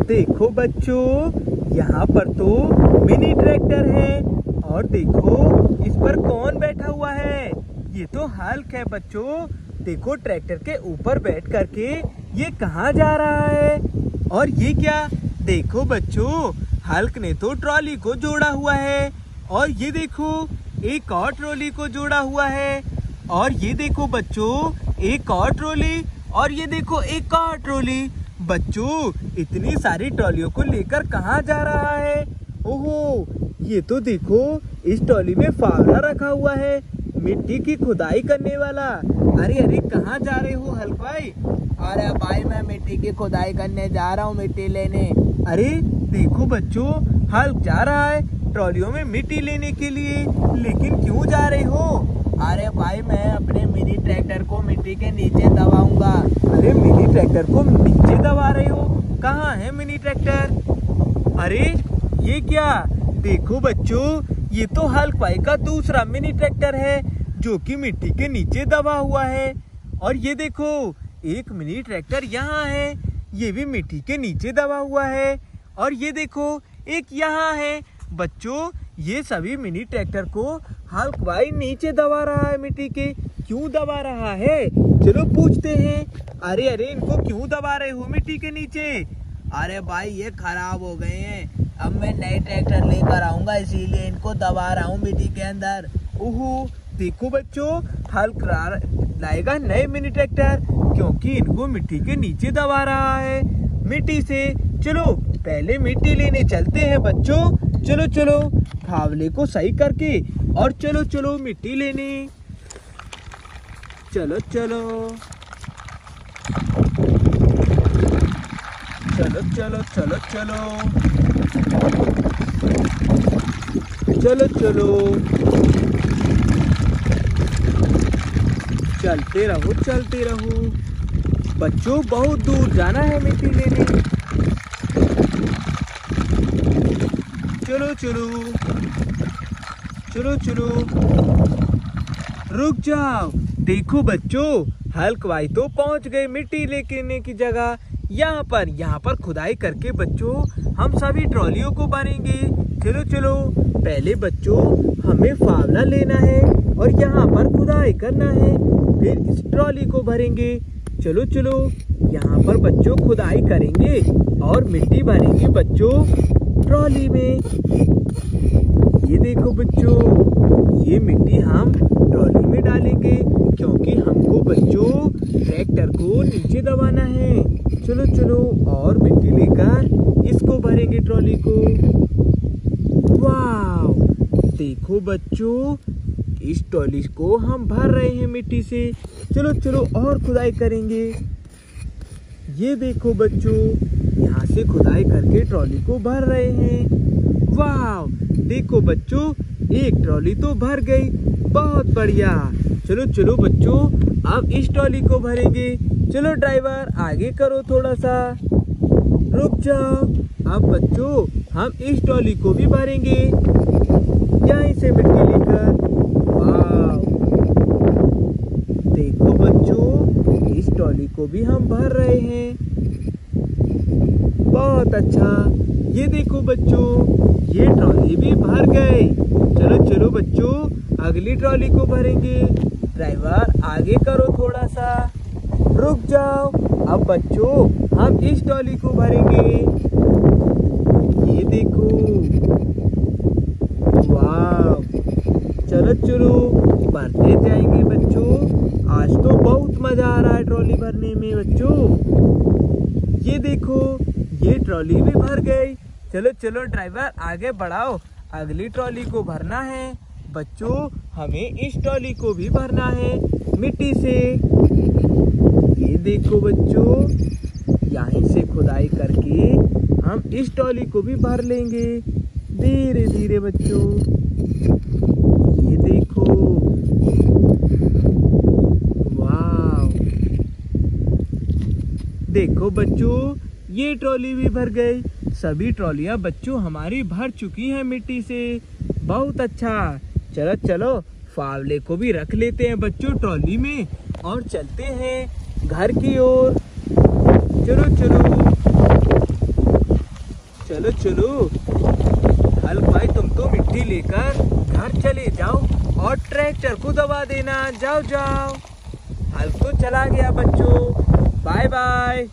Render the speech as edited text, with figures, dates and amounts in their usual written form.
देखो बच्चों, यहाँ पर तो मिनी ट्रैक्टर है और देखो इस पर कौन बैठा हुआ है। ये तो हल्क है बच्चों। देखो ट्रैक्टर के ऊपर बैठ करके ये कहाँ जा रहा है। और ये क्या, देखो बच्चों, हल्क ने तो ट्रॉली को जोड़ा हुआ है और ये देखो एक और ट्रॉली को जोड़ा हुआ है। और ये देखो बच्चों, एक और ट्रॉली और ये देखो एक और ट्रॉली। बच्चों इतनी सारी ट्रॉलियों को लेकर कहाँ जा रहा है। ओहो, ये तो देखो इस ट्रॉली में फावड़ा रखा हुआ है, मिट्टी की खुदाई करने वाला। अरे अरे कहाँ जा रहे हो हल्क भाई। अरे भाई मैं मिट्टी की खुदाई करने जा रहा हूँ, मिट्टी लेने। अरे देखो बच्चों, हल्क जा रहा है ट्रॉलियों में मिट्टी लेने के लिए, लेकिन क्यों जा रहे हो। अरे भाई मैं अपने मिनी ट्रैक्टर को मिट्टी के नीचे दबाऊंगा। अरे मिनी ट्रैक्टर को नीचे दबा रहे हो, कहाँ है मिनी ट्रैक्टर। अरे ये क्या, देखो बच्चों, ये तो हल्क भाई का दूसरा मिनी ट्रैक्टर है जो कि मिट्टी के नीचे दबा हुआ है। और ये देखो एक मिनी ट्रैक्टर यहाँ है, ये भी मिट्टी के नीचे दबा हुआ है। और ये देखो एक यहाँ है। बच्चों ये सभी मिनी ट्रैक्टर को हल्क भाई नीचे दबा रहा है मिट्टी के। क्यों दबा रहा है, चलो पूछते हैं। अरे अरे इनको क्यों दबा रहे हो मिट्टी के नीचे। अरे भाई ये खराब हो गए हैं, अब मैं नए ट्रैक्टर लेकर आऊंगा, इसीलिए इनको दबा रहा हूँ मिट्टी के अंदर। ओहो, देखो बच्चों, हल्क लाएगा नए मिनी ट्रैक्टर क्योंकि इनको मिट्टी के नीचे दबा रहा है मिट्टी से। चलो पहले मिट्टी लेने चलते हैं बच्चों। चलो चलो फावले को सही करके और चलो चलो मिट्टी लेने। चलो चलो चलो चलो चलो चलो चलो चलो चलते रहो बच्चों, बहुत दूर जाना है मिट्टी लेने। चलो चलो चलो चलो, रुक जाओ। देखो बच्चों, हल्क भाई तो पहुंच गए मिट्टी लेने की जगह। यहाँ पर खुदाई करके बच्चों हम सभी ट्रॉलियों को भरेंगे। चलो चलो, पहले बच्चों हमें फावड़ा लेना है और यहाँ पर खुदाई करना है, फिर इस ट्रॉली को भरेंगे। चलो चलो, यहाँ पर बच्चों खुदाई करेंगे और मिट्टी भरेंगे बच्चों ट्रॉली में। ये देखो बच्चों, ये मिट्टी हम ट्रॉली में डालेंगे क्योंकि हमको बच्चों ट्रैक्टर को नीचे दबाना है। चलो चलो, और मिट्टी लेकर इसको भरेंगे ट्रॉली को। वाह, देखो बच्चों, इस ट्रॉली को हम भर रहे हैं मिट्टी से। चलो चलो, और खुदाई करेंगे। ये देखो बच्चों, यहाँ से खुदाई करके ट्रॉली को भर रहे हैं। वाह, देखो बच्चों, एक ट्रॉली तो भर गई, बहुत बढ़िया। चलो चलो बच्चों, अब इस ट्रॉली को भरेंगे। चलो ड्राइवर आगे करो थोड़ा सा, रुक जाओ। अब बच्चों हम इस ट्रॉली को भी भरेंगे यहीं से मिट्टी लेकर। वाह, देखो बच्चों, इस ट्रॉली को भी हम भर रहे हैं, बहुत अच्छा। ये देखो बच्चों, ये ट्रॉली भी भर गए। चलो चलो बच्चों, अगली ट्रॉली को भरेंगे। ड्राइवर आगे करो थोड़ा सा, रुक जाओ। अब बच्चों हम इस ट्रॉली को भरेंगे। ये देखो, वाह, चलो चलो भरते जाएंगे बच्चों। आज तो बहुत मजा आ रहा है ट्रॉली भरने में बच्चों। ये देखो, ये ट्रॉली भी भर गई। चलो चलो ड्राइवर आगे बढ़ाओ, अगली ट्रॉली को भरना है बच्चों। हमें इस ट्रॉली को भी भरना है मिट्टी से। ये देखो बच्चों, यहीं से खुदाई करके हम इस ट्रॉली को भी भर लेंगे धीरे धीरे बच्चों। ये देखो, वाह, देखो बच्चों, ये ट्रॉली भी भर गई। सभी ट्रॉलियां बच्चों हमारी भर चुकी हैं मिट्टी से, बहुत अच्छा। चलो चलो, फावले को भी रख लेते हैं बच्चों ट्रॉली में और चलते हैं घर की ओर। चलो चलो, चलो। हल्क भाई तुम तो मिट्टी लेकर घर चले जाओ और ट्रैक्टर को दबा देना। जाओ जाओ। हल्क तो चला गया बच्चों, बाय बाय।